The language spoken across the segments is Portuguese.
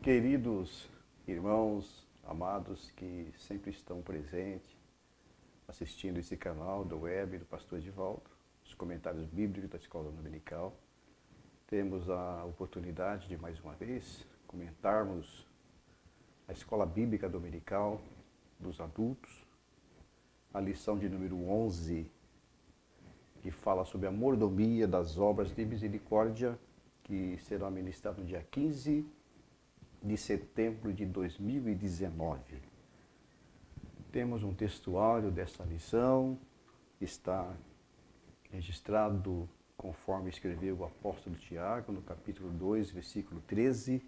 Queridos irmãos, amados que sempre estão presentes, assistindo esse canal do web do Pastor Edivaldo, os comentários bíblicos da Escola Dominical, temos a oportunidade de mais uma vez comentarmos a Escola Bíblica Dominical dos adultos, a lição de número 11, que fala sobre a mordomia das obras de misericórdia, que será ministrado no dia 15 de setembro de 2019. Temos um textuário desta lição, está registrado conforme escreveu o apóstolo Tiago, no capítulo 2, versículo 13,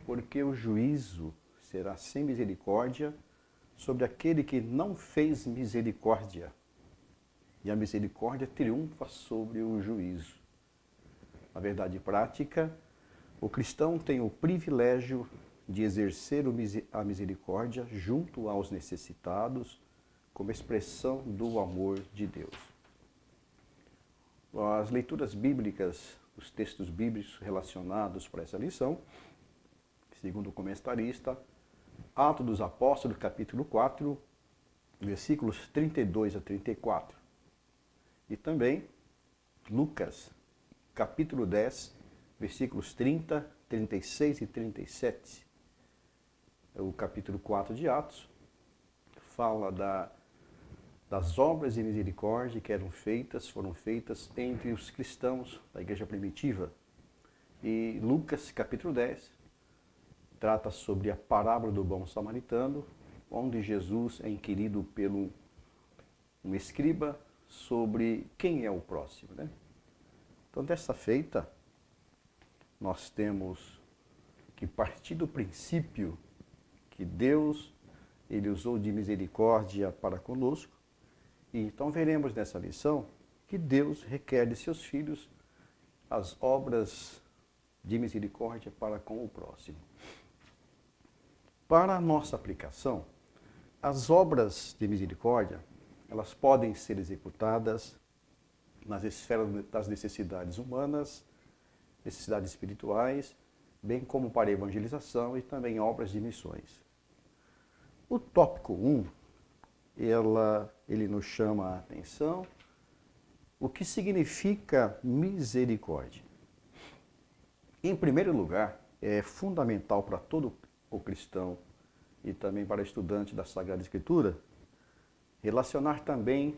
porque o juízo será sem misericórdia sobre aquele que não fez misericórdia, e a misericórdia triunfa sobre o juízo. Na verdade prática, o cristão tem o privilégio de exercer a misericórdia junto aos necessitados, como expressão do amor de Deus. As leituras bíblicas, os textos bíblicos relacionados para essa lição, segundo o comentarista, Atos dos Apóstolos, capítulo 4, versículos 32 a 34. E também Lucas, capítulo 10, versículos 30, 36 e 37. O capítulo 4 de Atos fala das obras de misericórdia que foram feitas entre os cristãos da igreja primitiva. E Lucas, capítulo 10, trata sobre a parábola do bom samaritano, onde Jesus é inquirido pelo um escriba sobre quem é o próximo, né? Então, dessa feita, nós temos que partir do princípio que Deus, Ele usou de misericórdia para conosco, e então veremos nessa lição que Deus requer de seus filhos as obras de misericórdia para com o próximo. Para a nossa aplicação, as obras de misericórdia, elas podem ser executadas nas esferas das necessidades humanas, necessidades espirituais, bem como para evangelização e também obras de missões. O tópico 1, ele nos chama a atenção o que significa misericórdia. Em primeiro lugar, é fundamental para todo o cristão e também para estudante da Sagrada Escritura relacionar também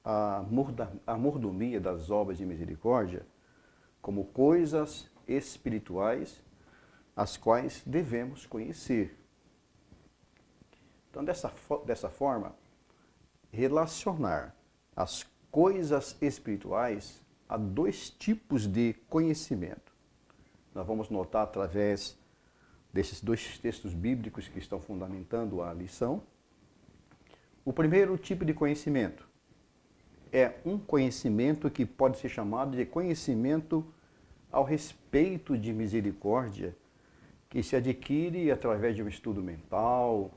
a mordomia das obras de misericórdia como coisas espirituais, as quais devemos conhecer. Então, dessa forma, relacionar as coisas espirituais a dois tipos de conhecimento. Nós vamos notar através desses dois textos bíblicos que estão fundamentando a lição. O primeiro tipo de conhecimento é um conhecimento que pode ser chamado de conhecimento ao respeito de misericórdia, que se adquire através de um estudo mental,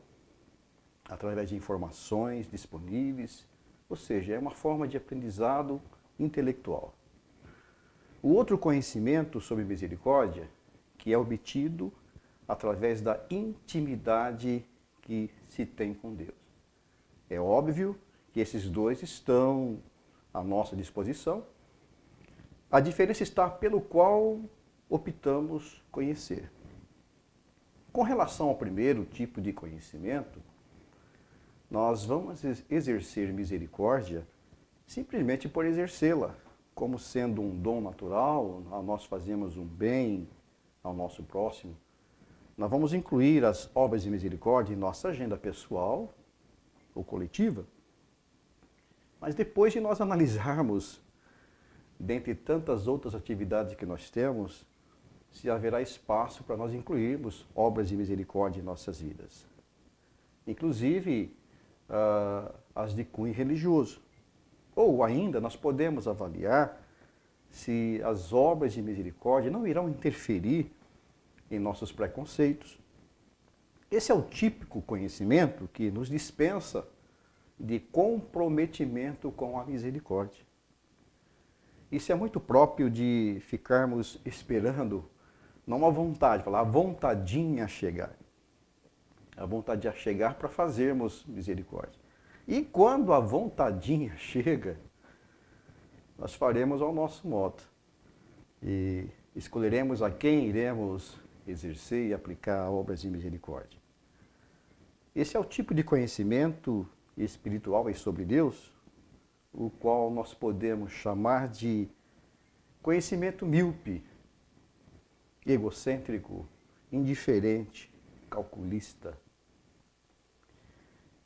através de informações disponíveis, ou seja, é uma forma de aprendizado intelectual. O outro conhecimento sobre misericórdia, que é obtido através da intimidade que se tem com Deus. É óbvio que esses dois estão à nossa disposição. A diferença está pelo qual optamos conhecer. Com relação ao primeiro tipo de conhecimento, nós vamos exercer misericórdia simplesmente por exercê-la, como sendo um dom natural, nós fazemos um bem ao nosso próximo. Nós vamos incluir as obras de misericórdia em nossa agenda pessoal ou coletiva, mas depois de nós analisarmos, dentre tantas outras atividades que nós temos, se haverá espaço para nós incluirmos obras de misericórdia em nossas vidas. Inclusive, as de cunho religioso. Ou ainda, nós podemos avaliar se as obras de misericórdia não irão interferir em nossos preconceitos. Esse é o típico conhecimento que nos dispensa de comprometimento com a misericórdia. Isso é muito próprio de ficarmos esperando Não a vontade, falar a vontadinha a chegar. A vontade a chegar para fazermos misericórdia. E quando a vontadinha chega, nós faremos ao nosso modo. E escolheremos a quem iremos exercer e aplicar obras de misericórdia. Esse é o tipo de conhecimento espiritual e sobre Deus, o qual nós podemos chamar de conhecimento míope, egocêntrico, indiferente, calculista.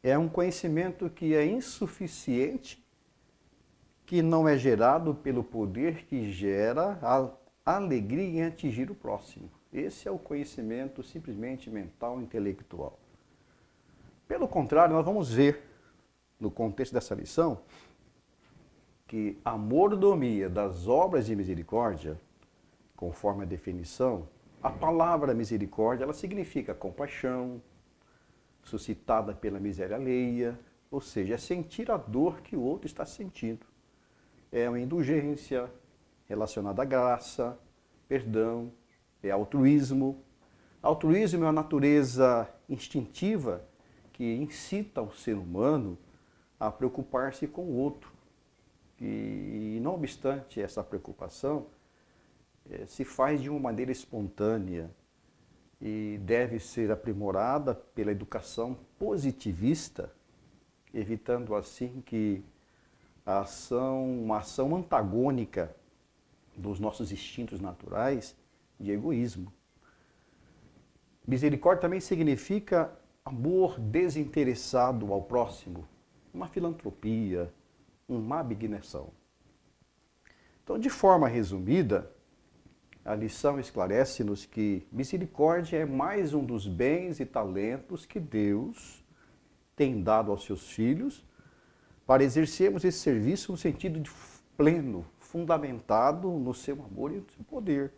É um conhecimento que é insuficiente, que não é gerado pelo poder que gera a alegria em atingir o próximo. Esse é o conhecimento simplesmente mental, intelectual. Pelo contrário, nós vamos ver, no contexto dessa lição, que a mordomia das obras de misericórdia, conforme a definição, a palavra misericórdia, ela significa compaixão, suscitada pela miséria alheia, ou seja, é sentir a dor que o outro está sentindo. É uma indulgência relacionada à graça, perdão, é altruísmo. Altruísmo é uma natureza instintiva que incita o ser humano a preocupar-se com o outro. E não obstante essa preocupação, se faz de uma maneira espontânea e deve ser aprimorada pela educação positivista, evitando assim que uma ação antagônica dos nossos instintos naturais de egoísmo. Misericórdia também significa amor desinteressado ao próximo, uma filantropia, uma abnegação. Então, de forma resumida, a lição esclarece-nos que misericórdia é mais um dos bens e talentos que Deus tem dado aos seus filhos para exercermos esse serviço no sentido de pleno, fundamentado no seu amor e no seu poder.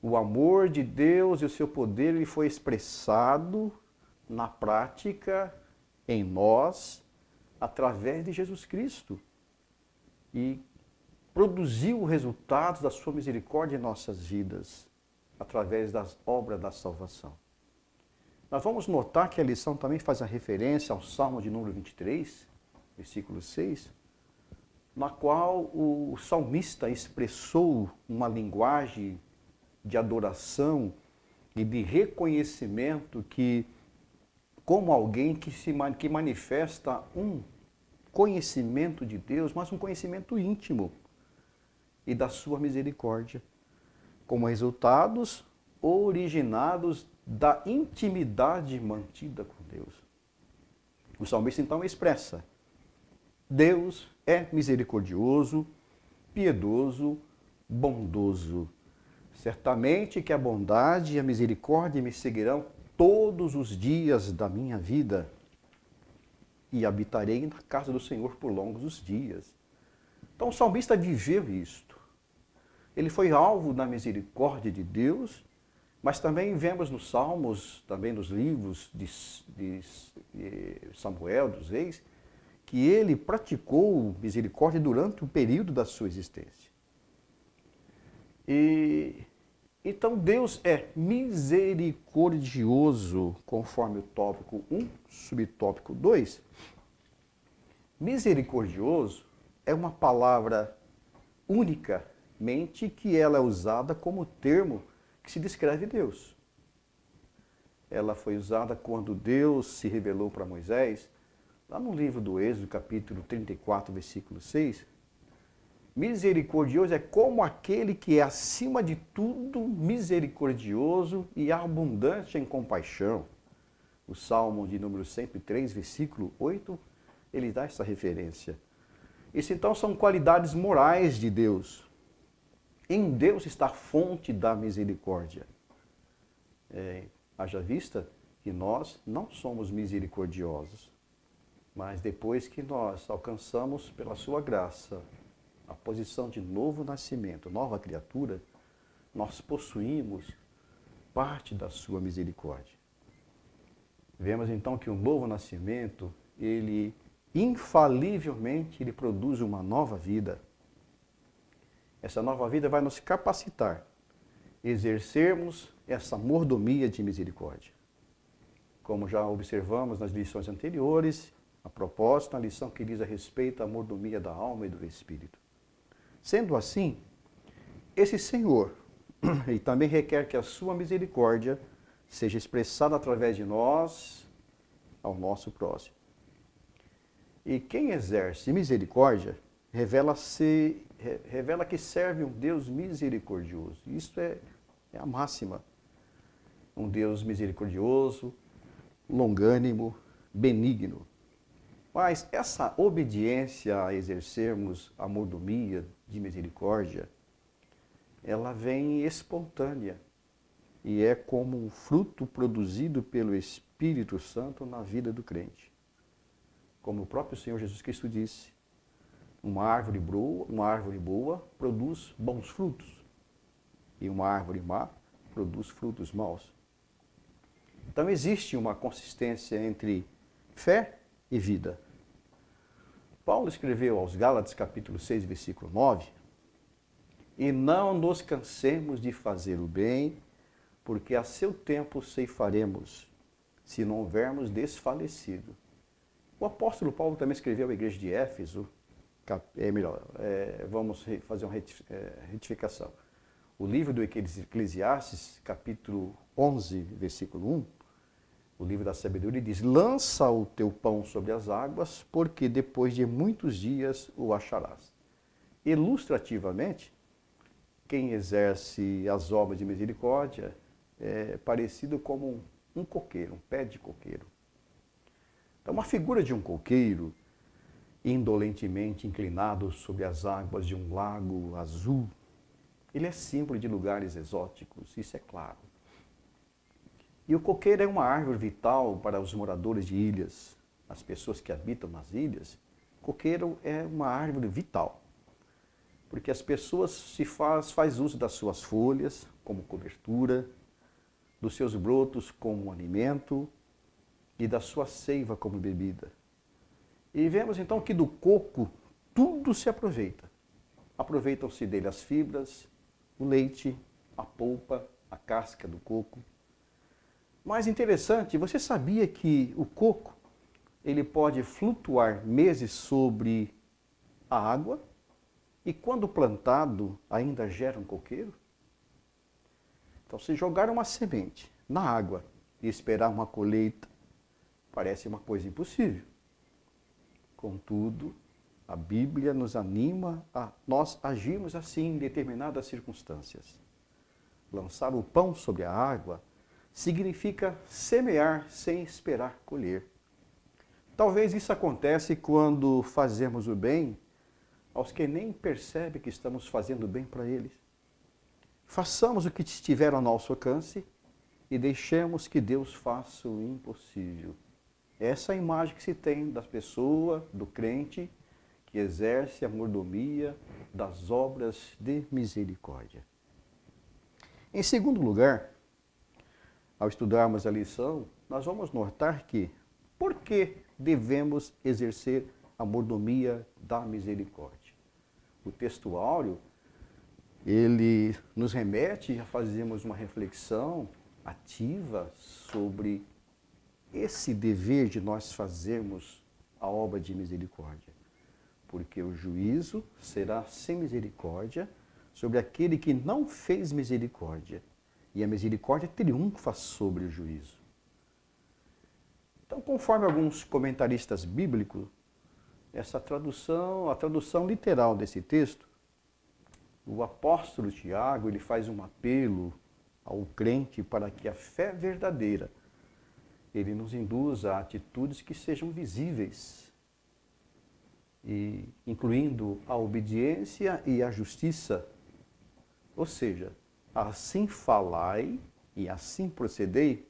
O amor de Deus e o seu poder ele foi expressado na prática em nós através de Jesus Cristo e produziu resultados da sua misericórdia em nossas vidas através das obras da salvação. Nós vamos notar que a lição também faz a referência ao Salmo de número 23, versículo 6, na qual o salmista expressou uma linguagem de adoração e de reconhecimento que, como alguém que manifesta um conhecimento de Deus, mas um conhecimento íntimo e da sua misericórdia, como resultados originados da intimidade mantida com Deus. O salmista então expressa: Deus é misericordioso, piedoso, bondoso. Certamente que a bondade e a misericórdia me seguirão todos os dias da minha vida e habitarei na casa do Senhor por longos os dias. Então o salmista viveu isto. Ele foi alvo da misericórdia de Deus, mas também vemos nos Salmos, também nos livros de Samuel, dos Reis, que ele praticou misericórdia durante o período da sua existência. Então Deus é misericordioso, conforme o tópico 1, subtópico 2. Misericordioso é uma palavra unicamente que ela é usada como termo que se descreve Deus. Ela foi usada quando Deus se revelou para Moisés, lá no livro do Êxodo, capítulo 34, versículo 6. Misericordioso é como aquele que é, acima de tudo, misericordioso e abundante em compaixão. O Salmo de número 103, versículo 8, ele dá essa referência. Isso então são qualidades morais de Deus. Em Deus está a fonte da misericórdia. Haja vista que nós não somos misericordiosos, mas depois que nós alcançamos pela sua graça a posição de novo nascimento, nova criatura, nós possuímos parte da sua misericórdia. Vemos então que o novo nascimento, ele infalivelmente ele produz uma nova vida. Essa nova vida vai nos capacitar exercermos essa mordomia de misericórdia. Como já observamos nas lições anteriores, a propósito, na lição que diz a respeito à mordomia da alma e do espírito. Sendo assim, esse Senhor, ele também requer que a sua misericórdia seja expressada através de nós ao nosso próximo. E quem exerce misericórdia revela que serve um Deus misericordioso. Isso é a máxima. Um Deus misericordioso, longânimo, benigno. Mas essa obediência a exercermos a mordomia de misericórdia, ela vem espontânea e é como um fruto produzido pelo Espírito Santo na vida do crente. Como o próprio Senhor Jesus Cristo disse, uma árvore boa produz bons frutos e uma árvore má produz frutos maus. Então existe uma consistência entre fé e vida. Paulo escreveu aos Gálatas, capítulo 6, versículo 9, e não nos cansemos de fazer o bem, porque a seu tempo ceifaremos, se não houvermos desfalecido. O apóstolo Paulo também escreveu à igreja de Éfeso, vamos fazer uma retificação. O livro do Eclesiastes, capítulo 11, versículo 1, o livro da sabedoria diz, lança o teu pão sobre as águas, porque depois de muitos dias o acharás. Ilustrativamente, quem exerce as obras de misericórdia é parecido como um coqueiro, um pé de coqueiro. Então, uma figura de um coqueiro, indolentemente inclinado sobre as águas de um lago azul, ele é símbolo de lugares exóticos, isso é claro. E o coqueiro é uma árvore vital para os moradores de ilhas, as pessoas que habitam nas ilhas. Coqueiro é uma árvore vital, porque as pessoas faz uso das suas folhas como cobertura, dos seus brotos como alimento e da sua seiva como bebida. E vemos então que do coco tudo se aproveita. Aproveitam-se dele as fibras, o leite, a polpa, a casca do coco. Mais interessante, você sabia que o coco ele pode flutuar meses sobre a água e quando plantado ainda gera um coqueiro? Então, se jogar uma semente na água e esperar uma colheita, parece uma coisa impossível. Contudo, a Bíblia nos anima a nós agirmos assim em determinadas circunstâncias. Lançar o pão sobre a água significa semear sem esperar colher. Talvez isso acontece quando fazemos o bem aos que nem percebem que estamos fazendo bem para eles. Façamos o que estiver ao nosso alcance e deixemos que Deus faça o impossível. Essa é a imagem que se tem da pessoa, do crente, que exerce a mordomia das obras de misericórdia. Em segundo lugar, ao estudarmos a lição, nós vamos notar que por que devemos exercer a mordomia da misericórdia? O texto áureo, ele nos remete a fazermos uma reflexão ativa sobre esse dever de nós fazermos a obra de misericórdia. Porque o juízo será sem misericórdia sobre aquele que não fez misericórdia. E a misericórdia triunfa sobre o juízo. Então, conforme alguns comentaristas bíblicos, a tradução literal desse texto, o apóstolo Tiago, ele faz um apelo ao crente para que a fé verdadeira, ele nos induza a atitudes que sejam visíveis, e incluindo a obediência e a justiça. Ou seja, assim falai e assim procedei.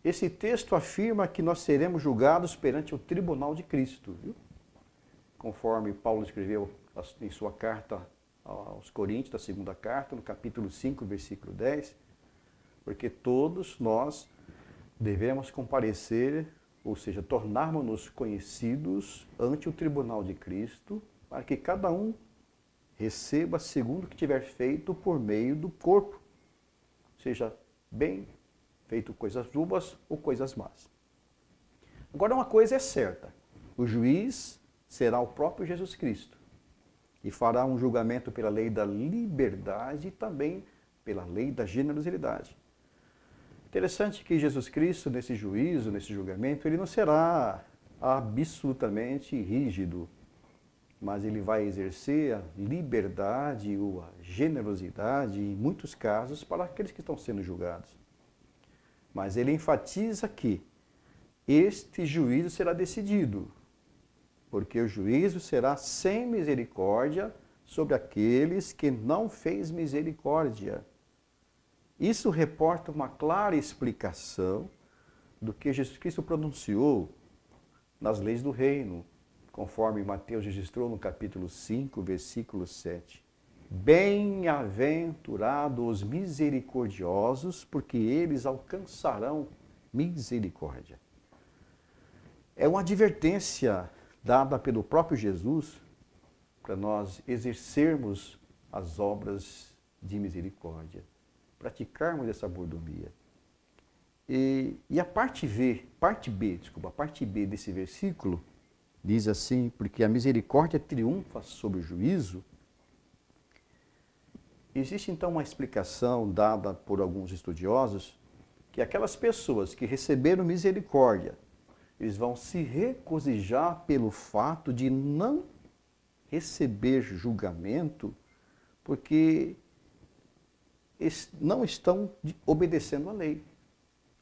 Esse texto afirma que nós seremos julgados perante o tribunal de Cristo, viu? Conforme Paulo escreveu em sua carta aos Coríntios, da segunda carta, no capítulo 5, versículo 10, porque todos nós devemos comparecer, ou seja, tornarmos-nos conhecidos ante o tribunal de Cristo, para que cada um receba segundo o que tiver feito por meio do corpo, seja bem feito coisas boas ou coisas más. Agora uma coisa é certa, o juiz será o próprio Jesus Cristo e fará um julgamento pela lei da liberdade e também pela lei da generosidade. Interessante que Jesus Cristo, nesse juízo, nesse julgamento, ele não será absolutamente rígido, mas ele vai exercer a liberdade ou a generosidade, em muitos casos, para aqueles que estão sendo julgados. Mas ele enfatiza que este juízo será decidido, porque o juízo será sem misericórdia sobre aqueles que não fez misericórdia. Isso reporta uma clara explicação do que Jesus Cristo pronunciou nas leis do reino, conforme Mateus registrou no capítulo 5, versículo 7. Bem-aventurados os misericordiosos, porque eles alcançarão misericórdia. É uma advertência dada pelo próprio Jesus para nós exercermos as obras de misericórdia, praticarmos essa mordomia. E a parte B desse versículo diz assim, porque a misericórdia triunfa sobre o juízo. Existe então uma explicação dada por alguns estudiosos que aquelas pessoas que receberam misericórdia, eles vão se regozijar pelo fato de não receber julgamento, porque não estão obedecendo à lei.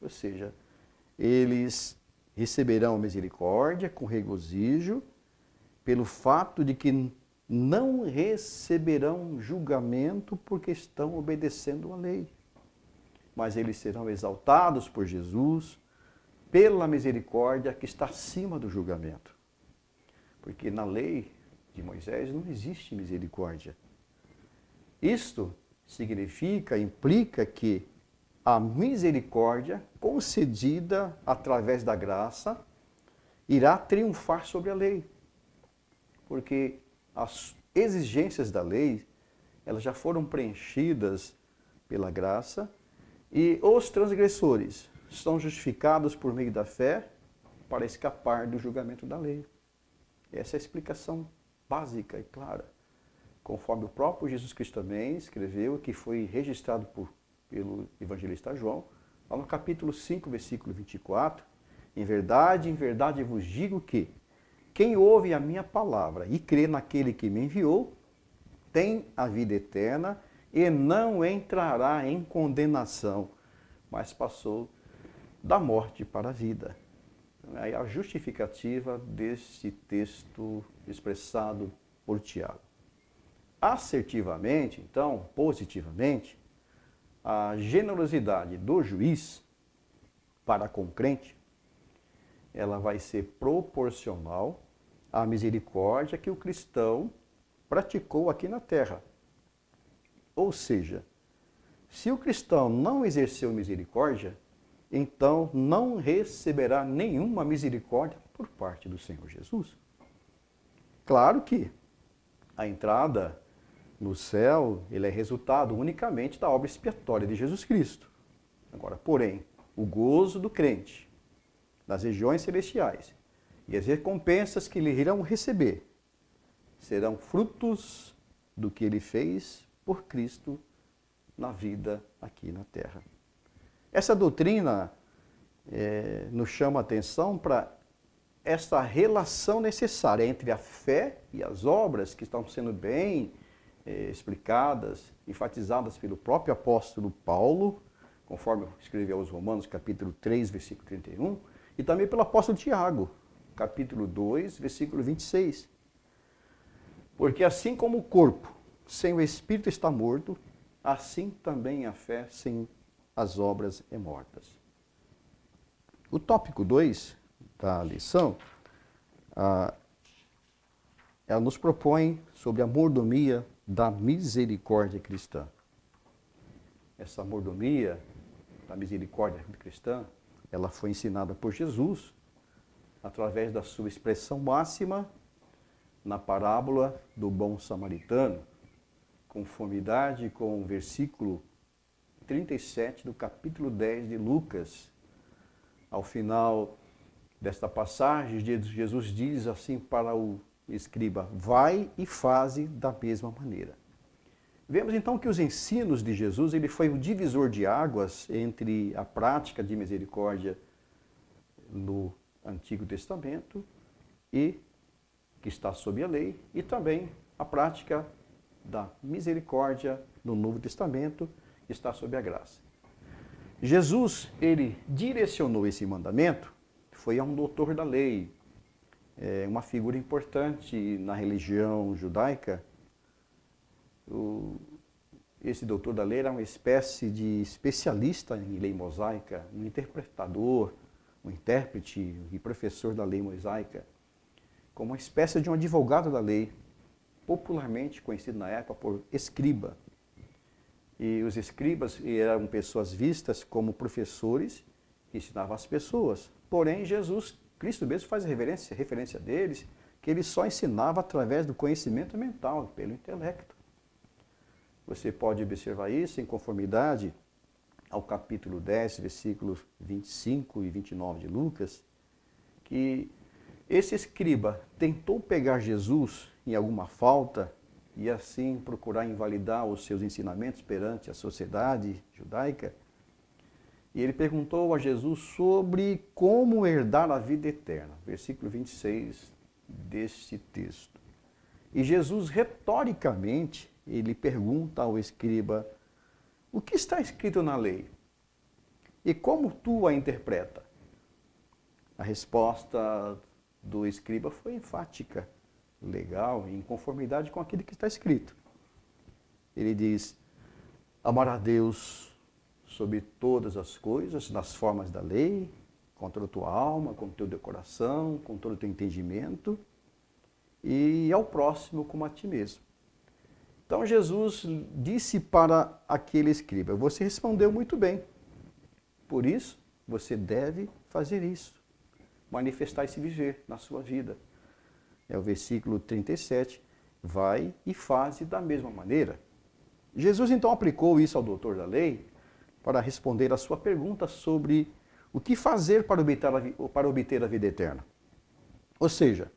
Ou seja, eles receberão misericórdia com regozijo pelo fato de que não receberão julgamento porque estão obedecendo à lei. Mas eles serão exaltados por Jesus pela misericórdia que está acima do julgamento. Porque na lei de Moisés não existe misericórdia. Isto implica que a misericórdia concedida através da graça irá triunfar sobre a lei. Porque as exigências da lei, elas já foram preenchidas pela graça e os transgressores são justificados por meio da fé para escapar do julgamento da lei. Essa é a explicação básica e clara, conforme o próprio Jesus Cristo também escreveu, que foi registrado pelo evangelista João, lá no capítulo 5, versículo 24, em verdade vos digo que quem ouve a minha palavra e crê naquele que me enviou, tem a vida eterna e não entrará em condenação, mas passou da morte para a vida. É a justificativa deste texto expressado por Tiago. Assertivamente, então, positivamente, a generosidade do juiz para com o crente, ela vai ser proporcional à misericórdia que o cristão praticou aqui na terra. Ou seja, se o cristão não exerceu misericórdia, então não receberá nenhuma misericórdia por parte do Senhor Jesus. Claro que a entrada no céu, ele é resultado unicamente da obra expiatória de Jesus Cristo. Agora, porém, o gozo do crente nas regiões celestiais e as recompensas que ele irão receber serão frutos do que ele fez por Cristo na vida aqui na terra. Essa doutrina nos chama a atenção para essa relação necessária entre a fé e as obras que estão sendo bem explicadas, enfatizadas pelo próprio apóstolo Paulo, conforme escreveu aos Romanos, capítulo 3, versículo 31, e também pelo apóstolo Tiago, capítulo 2, versículo 26. Porque assim como o corpo sem o espírito está morto, assim também a fé sem as obras é mortas. O tópico 2 da lição, ela nos propõe sobre a mordomia da misericórdia cristã. Essa mordomia da misericórdia cristã, ela foi ensinada por Jesus através da sua expressão máxima na parábola do bom samaritano, conformidade com o versículo 37 do capítulo 10 de Lucas. Ao final desta passagem, Jesus diz assim para o escriba: vai e faze da mesma maneira. Vemos então que os ensinos de Jesus, ele foi o divisor de águas entre a prática de misericórdia no Antigo Testamento, e que está sob a lei, e também a prática da misericórdia no Novo Testamento, que está sob a graça. Jesus, ele direcionou esse mandamento, foi a um doutor da lei, uma figura importante na religião judaica. Esse doutor da lei era uma espécie de especialista em lei mosaica, um interpretador, um intérprete e professor da lei mosaica, como uma espécie de um advogado da lei, popularmente conhecido na época por escriba. E os escribas eram pessoas vistas como professores que ensinavam as pessoas. Porém, Jesus, Cristo mesmo faz referência deles, que ele só ensinava através do conhecimento mental, pelo intelecto. Você pode observar isso em conformidade ao capítulo 10, versículos 25 e 29 de Lucas, que esse escriba tentou pegar Jesus em alguma falta e assim procurar invalidar os seus ensinamentos perante a sociedade judaica. E ele perguntou a Jesus sobre como herdar a vida eterna, versículo 26 deste texto. E Jesus, retoricamente, ele pergunta ao escriba: o que está escrito na lei? E como tu a interpreta? A resposta do escriba foi enfática, legal, em conformidade com aquilo que está escrito. Ele diz: amar a Deus sobre todas as coisas, nas formas da lei, com toda a tua alma, com todo o teu coração, com todo o teu entendimento, e ao próximo como a ti mesmo. Então Jesus disse para aquele escriba: você respondeu muito bem, por isso você deve fazer isso, manifestar esse viver na sua vida. É o versículo 37, vai e faze da mesma maneira. Jesus então aplicou isso ao doutor da lei para responder a sua pergunta sobre o que fazer para obter a vida eterna. Ou seja,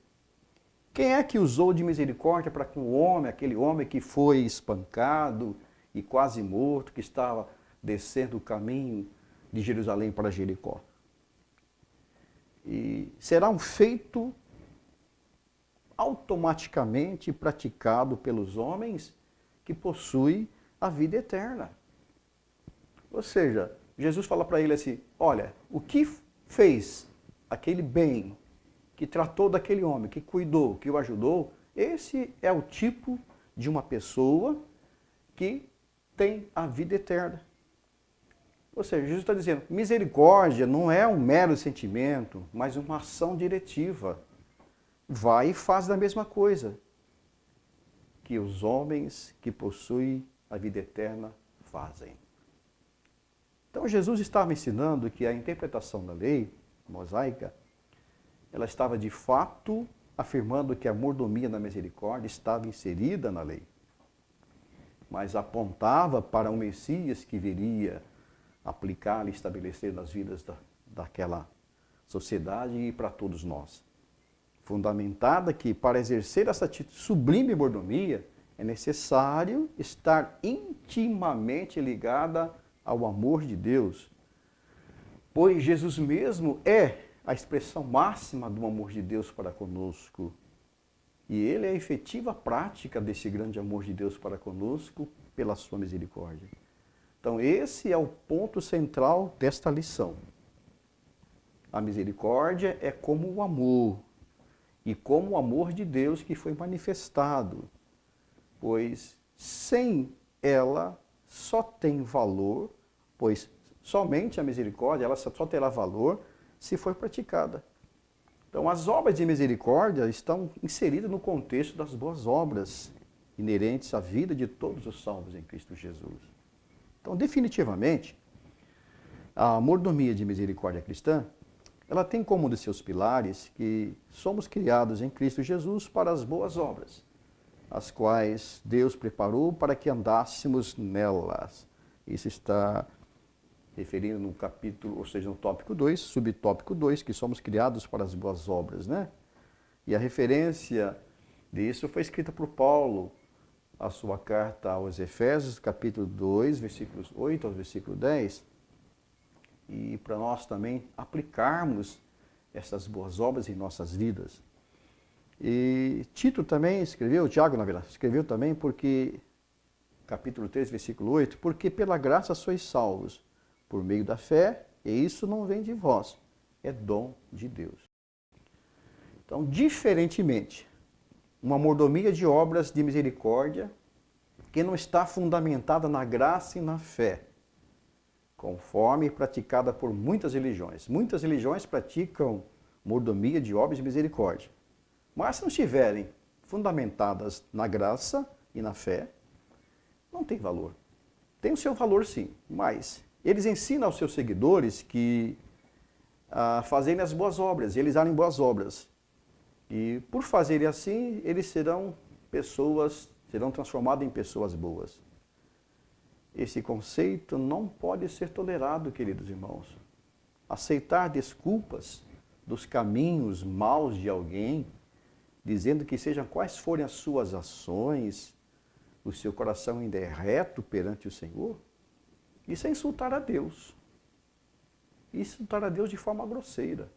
quem é que usou de misericórdia para com o homem, aquele homem que foi espancado e quase morto, que estava descendo o caminho de Jerusalém para Jericó? E será um feito automaticamente praticado pelos homens que possuem a vida eterna. Ou seja, Jesus fala para ele assim: olha, o que fez aquele bem, que tratou daquele homem, que cuidou, que o ajudou, esse é o tipo de uma pessoa que tem a vida eterna. Ou seja, Jesus está dizendo, misericórdia não é um mero sentimento, mas uma ação diretiva. Vai e faz da mesma coisa que os homens que possuem a vida eterna fazem. Então Jesus estava ensinando que a interpretação da lei mosaica, ela estava de fato afirmando que a mordomia da misericórdia estava inserida na lei, mas apontava para um Messias que viria aplicar e estabelecer nas vidas daquela sociedade e para todos nós. Fundamentada que para exercer essa sublime mordomia é necessário estar intimamente ligada ao amor de Deus, pois Jesus mesmo é a expressão máxima do amor de Deus para conosco. E Ele é a efetiva prática desse grande amor de Deus para conosco pela sua misericórdia. Então esse é o ponto central desta lição. A misericórdia é como o amor, e como o amor de Deus que foi manifestado, pois sem ela só tem valor, pois somente a misericórdia ela só terá valor se for praticada. Então as obras de misericórdia estão inseridas no contexto das boas obras inerentes à vida de todos os salvos em Cristo Jesus. Então definitivamente a mordomia de misericórdia cristã ela tem como um de seus pilares que somos criados em Cristo Jesus para as boas obras. as quais Deus preparou para que andássemos nelas. Isso está referindo no capítulo, ou seja, no tópico 2, subtópico 2, que somos criados para as boas obras, né? E a referência disso foi escrita por Paulo, a sua carta aos Efésios, capítulo 2, versículos 8 ao versículo 10, e para nós também aplicarmos essas boas obras em nossas vidas. E Tito também escreveu, Tiago, na verdade, escreveu também porque, capítulo 3, versículo 8, porque pela graça sois salvos, por meio da fé, e isso não vem de vós, é dom de Deus. Então, diferentemente, uma mordomia de obras de misericórdia que não está fundamentada na graça e na fé, conforme praticada por muitas religiões. Muitas religiões praticam mordomia de obras de misericórdia. Mas se não estiverem fundamentadas na graça e na fé, não tem valor. Tem o seu valor sim, mas eles ensinam aos seus seguidores que a fazerem as boas obras, realizarem boas obras. E por fazerem assim, eles serão transformados em pessoas boas. Esse conceito não pode ser tolerado, queridos irmãos. Aceitar desculpas dos caminhos maus de alguém, dizendo que sejam quais forem as suas ações, o seu coração ainda é reto perante o Senhor, isso é insultar a Deus. Insultar a Deus de forma grosseira.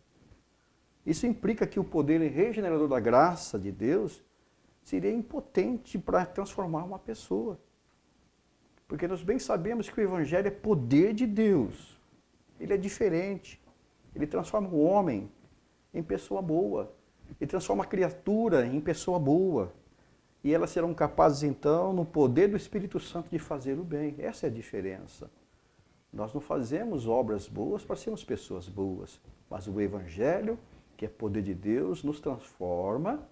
Isso implica que o poder regenerador da graça de Deus seria impotente para transformar uma pessoa. Porque nós bem sabemos que o Evangelho é poder de Deus. Ele é diferente. Ele transforma o homem em pessoa boa. Ele transforma a criatura em pessoa boa. E elas serão capazes, então, no poder do Espírito Santo, de fazer o bem. Essa é a diferença. Nós não fazemos obras boas para sermos pessoas boas. Mas o Evangelho, que é poder de Deus, nos transforma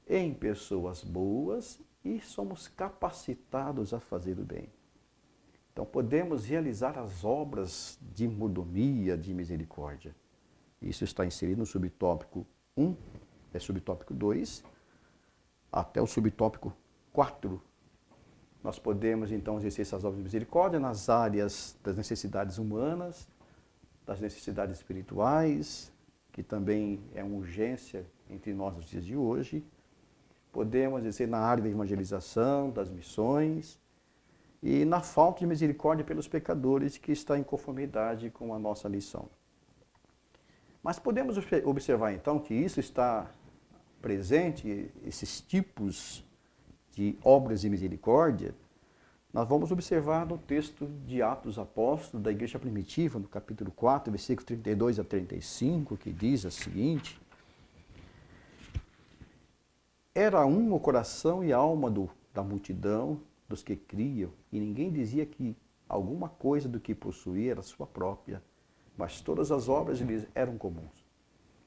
em pessoas boas e somos capacitados a fazer o bem. Então podemos realizar as obras de mordomia, de misericórdia. Isso está inserido no subtópico 1, subtópico 2, até o subtópico 4. Nós podemos então exercer essas obras de misericórdia nas áreas das necessidades humanas, das necessidades espirituais, que também é uma urgência entre nós nos dias de hoje. Podemos dizer na área da evangelização, das missões, e na falta de misericórdia pelos pecadores, que está em conformidade com a nossa lição. Mas podemos observar então que isso está presente, esses tipos de obras de misericórdia, nós vamos observar no texto de Atos Apóstolos da Igreja Primitiva, no capítulo 4, versículos 32 a 35, que diz o seguinte: era um o coração e a alma da multidão, dos que criam, e ninguém dizia que alguma coisa do que possuía era sua própria, mas todas as obras lhes eram comuns.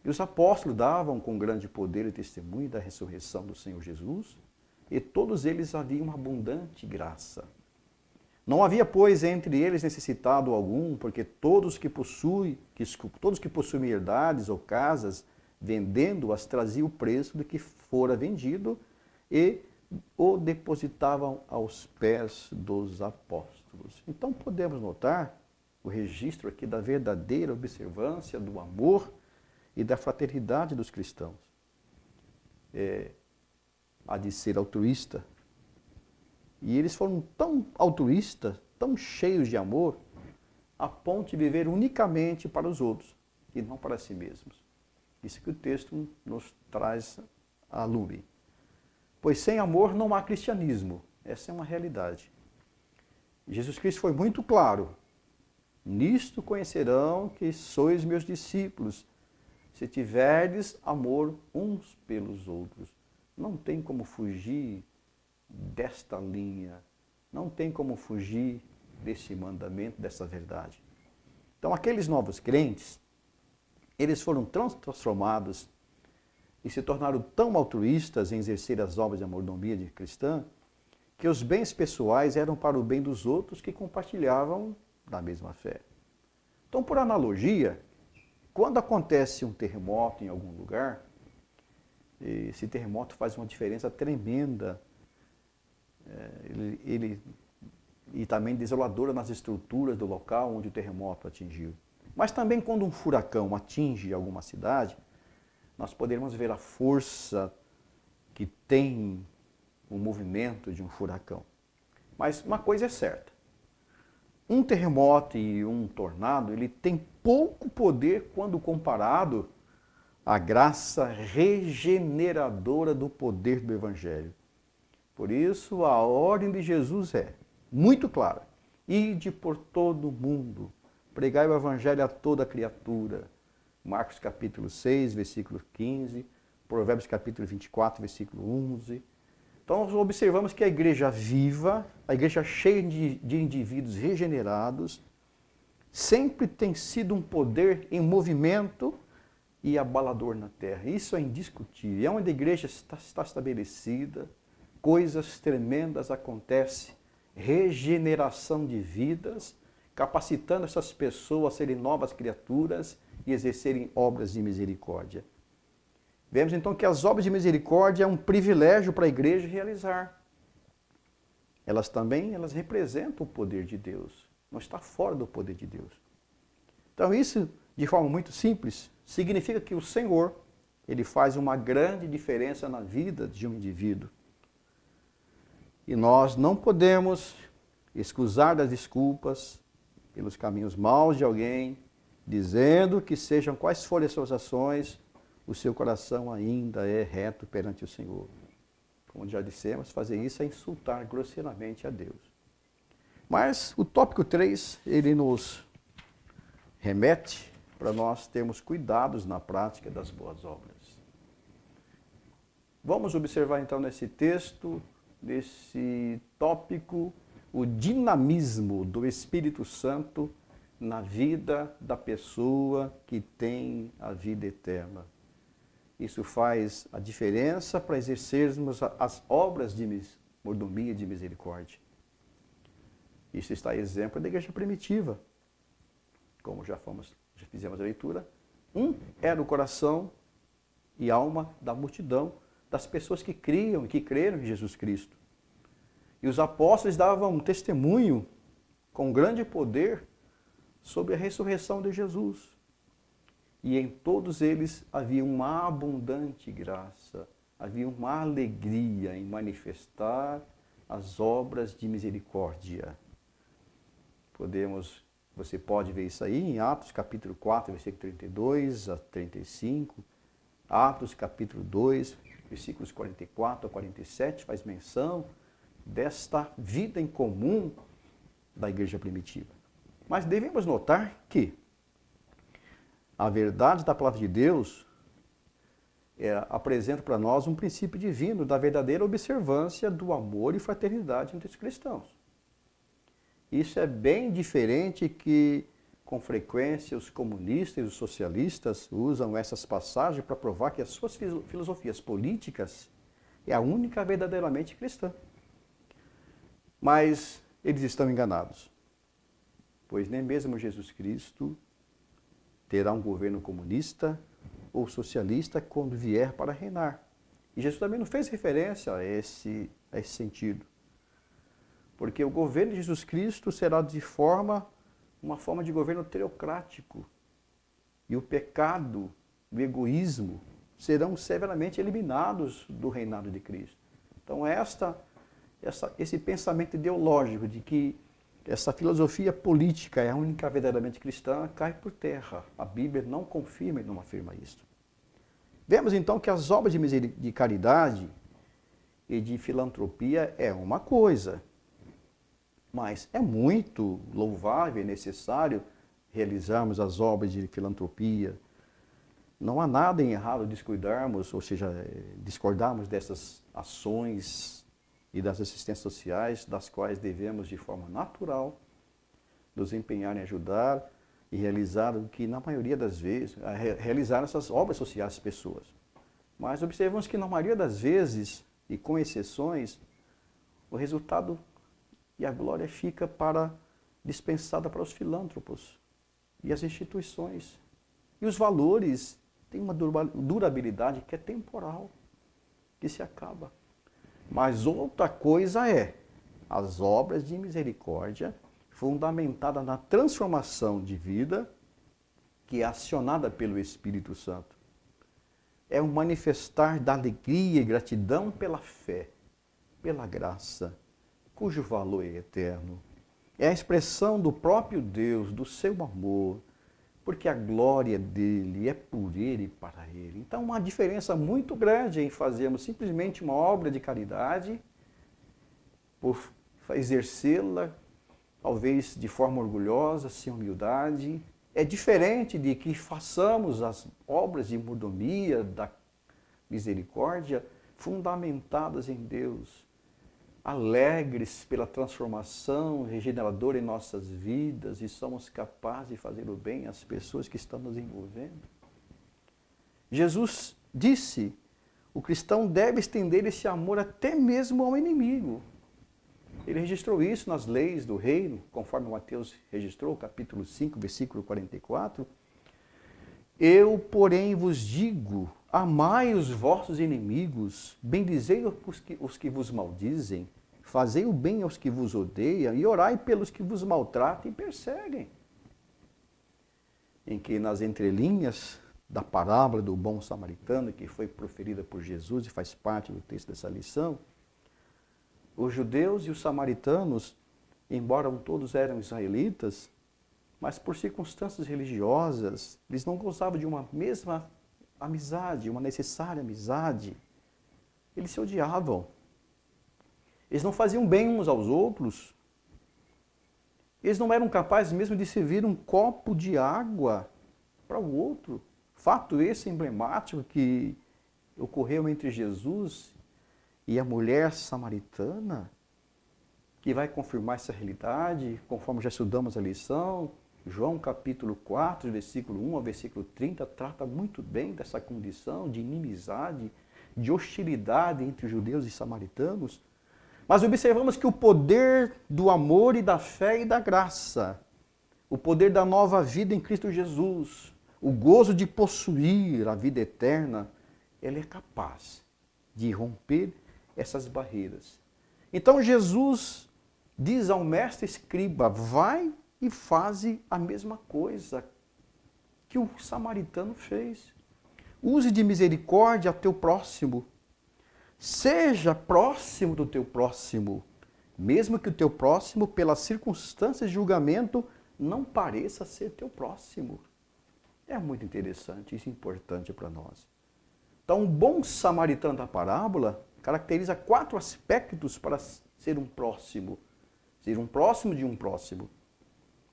E os apóstolos davam com grande poder e testemunho da ressurreição do Senhor Jesus, e todos eles haviam abundante graça. Não havia, pois, entre eles necessitado algum, porque todos que possuem herdades ou casas, vendendo-as, traziam o preço do que fora vendido e o depositavam aos pés dos apóstolos. Então podemos notar o registro aqui da verdadeira observância do amor e da fraternidade dos cristãos. Há de ser altruísta. E eles foram tão altruístas, tão cheios de amor, a ponto de viver unicamente para os outros e não para si mesmos. Isso que o texto nos traz à lume. Pois sem amor não há cristianismo. Essa é uma realidade. Jesus Cristo foi muito claro. Nisto conhecerão que sois meus discípulos, se tiverdes amor uns pelos outros. Não tem como fugir desta linha, não tem como fugir desse mandamento, dessa verdade. Então aqueles novos crentes, eles foram transformados e se tornaram tão altruístas em exercer as obras de mordomia de cristã, que os bens pessoais eram para o bem dos outros que compartilhavam da mesma fé. Então, por analogia, quando acontece um terremoto em algum lugar, Esse terremoto faz uma diferença tremenda e também desoladora nas estruturas do local onde o terremoto atingiu. Mas também quando um furacão atinge alguma cidade, nós podemos ver a força que tem o movimento de um furacão. Mas uma coisa é certa, um terremoto e um tornado, ele tem pouco poder quando comparado à graça regeneradora do poder do Evangelho. Por isso, a ordem de Jesus é muito clara. Ide por todo o mundo, pregai o Evangelho a toda criatura. Marcos capítulo 6, versículo 15, Provérbios capítulo 24, versículo 11. Então, nós observamos que a igreja viva, a igreja cheia de indivíduos regenerados, sempre tem sido um poder em movimento e abalador na terra. Isso é indiscutível. É onde a igreja está estabelecida, coisas tremendas acontecem, regeneração de vidas, capacitando essas pessoas a serem novas criaturas e exercerem obras de misericórdia. Vemos então que as obras de misericórdia é um privilégio para a igreja realizar. Elas representam o poder de Deus, não está fora do poder de Deus. Então isso, de forma muito simples, significa que o Senhor, Ele faz uma grande diferença na vida de um indivíduo. E nós não podemos escusar das desculpas pelos caminhos maus de alguém, dizendo que sejam quais forem as suas ações, o seu coração ainda é reto perante o Senhor. Como já dissemos, fazer isso é insultar grosseiramente a Deus. Mas o tópico 3, ele nos remete para nós termos cuidados na prática das boas obras. Vamos observar então nesse texto, nesse tópico, o dinamismo do Espírito Santo na vida da pessoa que tem a vida eterna. Isso faz a diferença para exercermos as obras de mordomia e de misericórdia. Isso está exemplo da igreja primitiva. Como já fizemos a leitura, era o coração e alma da multidão, das pessoas que criam e que creram em Jesus Cristo. E os apóstolos davam um testemunho com grande poder sobre a ressurreição de Jesus. E em todos eles havia uma abundante graça, havia uma alegria em manifestar as obras de misericórdia. Você pode ver isso aí em Atos capítulo 4, versículo 32 a 35, Atos capítulo 2, versículos 44 a 47, faz menção desta vida em comum da igreja primitiva. Mas devemos notar que a verdade da palavra de Deus apresenta para nós um princípio divino da verdadeira observância do amor e fraternidade entre os cristãos. Isso é bem diferente que, com frequência, os comunistas e os socialistas usam essas passagens para provar que as suas filosofias políticas é a única verdadeiramente cristã. Mas eles estão enganados, pois nem mesmo Jesus Cristo terá um governo comunista ou socialista quando vier para reinar. E Jesus também não fez referência a esse sentido. Porque o governo de Jesus Cristo será uma forma de governo teocrático. E o pecado, o egoísmo, serão severamente eliminados do reinado de Cristo. Então esse pensamento ideológico de que essa filosofia política é a única verdadeiramente cristã cai por terra. A Bíblia não confirma e não afirma isso. Vemos então que as obras de caridade e de filantropia é uma coisa, mas é muito louvável e necessário realizarmos as obras de filantropia. Não há nada em errado descuidarmos, ou seja, discordarmos dessas ações e das assistências sociais, das quais devemos, de forma natural, nos empenhar em ajudar e realizar o que, na maioria das vezes, realizar essas obras sociais às pessoas. Mas observamos que, na maioria das vezes, e com exceções, o resultado e a glória fica dispensada para os filântropos e as instituições. E os valores têm uma durabilidade que é temporal. que se acaba. Mas outra coisa é as obras de misericórdia fundamentadas na transformação de vida que é acionada pelo Espírito Santo. É um manifestar da alegria e gratidão pela fé, pela graça, cujo valor é eterno. É a expressão do próprio Deus, do seu amor, porque a glória dele é por ele e para ele. Então, uma diferença muito grande em fazermos simplesmente uma obra de caridade, por exercê-la, talvez de forma orgulhosa, sem humildade. É diferente de que façamos as obras de mordomia, da misericórdia, fundamentadas em Deus, alegres pela transformação regeneradora em nossas vidas e somos capazes de fazer o bem às pessoas que estão nos envolvendo. Jesus disse, o cristão deve estender esse amor até mesmo ao inimigo. Ele registrou isso nas leis do reino, conforme Mateus registrou, capítulo 5, versículo 44. Eu, porém, vos digo, amai os vossos inimigos, bendizei os que vos maldizem, fazei o bem aos que vos odeiam e orai pelos que vos maltratam e perseguem. Em que nas entrelinhas da parábola do bom samaritano, que foi proferida por Jesus e faz parte do texto dessa lição, os judeus e os samaritanos, embora todos eram israelitas, mas por circunstâncias religiosas, eles não gozavam de uma mesma amizade, uma necessária amizade. Eles se odiavam. Eles não faziam bem uns aos outros. Eles não eram capazes mesmo de servir um copo de água para o outro. Fato esse emblemático que ocorreu entre Jesus e a mulher samaritana, que vai confirmar essa realidade, conforme já estudamos a lição. João capítulo 4, versículo 1 ao versículo 30, trata muito bem dessa condição de inimizade, de hostilidade entre judeus e samaritanos. Mas observamos que o poder do amor e da fé e da graça, o poder da nova vida em Cristo Jesus, o gozo de possuir a vida eterna, ele é capaz de romper essas barreiras. Então Jesus diz ao mestre escriba, vai e faze a mesma coisa que o samaritano fez. Use de misericórdia ao teu próximo. Seja próximo do teu próximo, mesmo que o teu próximo, pelas circunstâncias de julgamento, não pareça ser teu próximo. É muito interessante, isso é importante para nós. Então, um bom samaritano da parábola caracteriza 4 aspectos para ser um próximo de um próximo.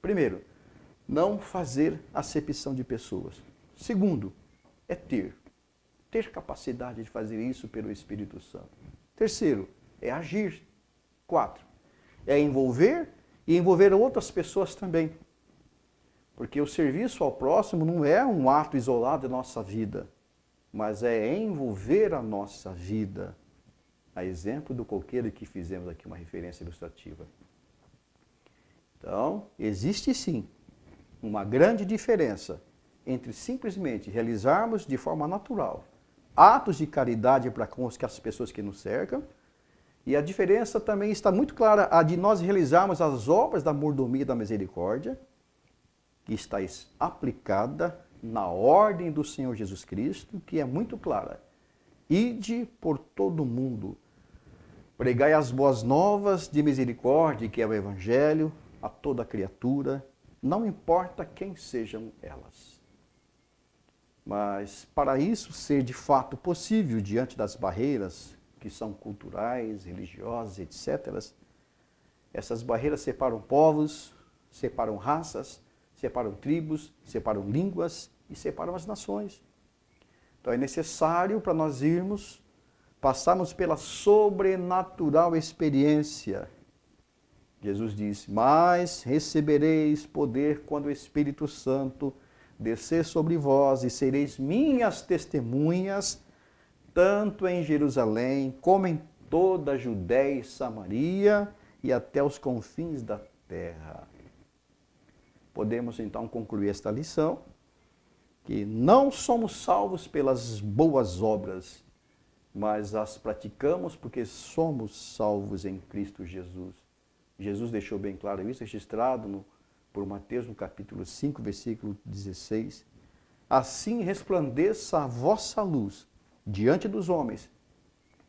Primeiro, não fazer acepção de pessoas. Segundo, é ter capacidade de fazer isso pelo Espírito Santo. Terceiro, é agir. 4, é envolver e envolver outras pessoas também. Porque o serviço ao próximo não é um ato isolado da nossa vida, mas é envolver a nossa vida. A exemplo do coqueiro que fizemos aqui uma referência ilustrativa. Então, existe sim uma grande diferença entre simplesmente realizarmos de forma natural atos de caridade para com as pessoas que nos cercam, e a diferença também está muito clara, a de nós realizarmos as obras da mordomia e da misericórdia, que está aplicada na ordem do Senhor Jesus Cristo, que é muito clara. Ide por todo o mundo, pregai as boas novas de misericórdia, que é o Evangelho, a toda criatura, não importa quem sejam elas. Mas para isso ser de fato possível diante das barreiras que são culturais, religiosas, etc., essas barreiras separam povos, separam raças, separam tribos, separam línguas e separam as nações. Então é necessário para nós passarmos pela sobrenatural experiência. Jesus disse, mas recebereis poder quando o Espírito Santo descer sobre vós e sereis minhas testemunhas, tanto em Jerusalém como em toda a Judéia e Samaria e até os confins da terra. Podemos então concluir esta lição, que não somos salvos pelas boas obras, mas as praticamos porque somos salvos em Cristo Jesus. Jesus deixou bem claro isso, registrado por Mateus no capítulo 5, versículo 16. Assim resplandeça a vossa luz diante dos homens,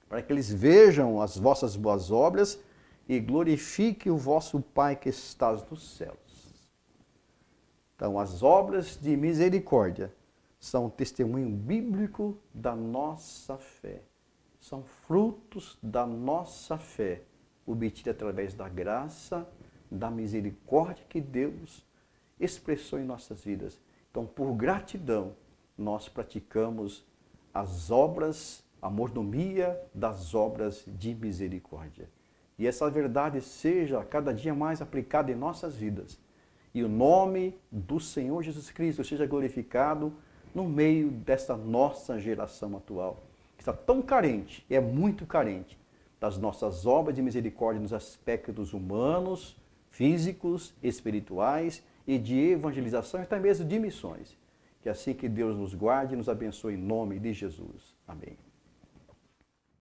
para que eles vejam as vossas boas obras e glorifiquem o vosso Pai que estás nos céus. Então, as obras de misericórdia são testemunho bíblico da nossa fé. São frutos da nossa fé, obtida através da graça, da misericórdia que Deus expressou em nossas vidas. Então, por gratidão, nós praticamos as obras, a mordomia das obras de misericórdia. E essa verdade seja cada dia mais aplicada em nossas vidas. E o nome do Senhor Jesus Cristo seja glorificado no meio desta nossa geração atual, que está tão carente, é muito carente, das nossas obras de misericórdia nos aspectos humanos, físicos, espirituais e de evangelização e até mesmo de missões. Que assim que Deus nos guarde e nos abençoe em nome de Jesus. Amém.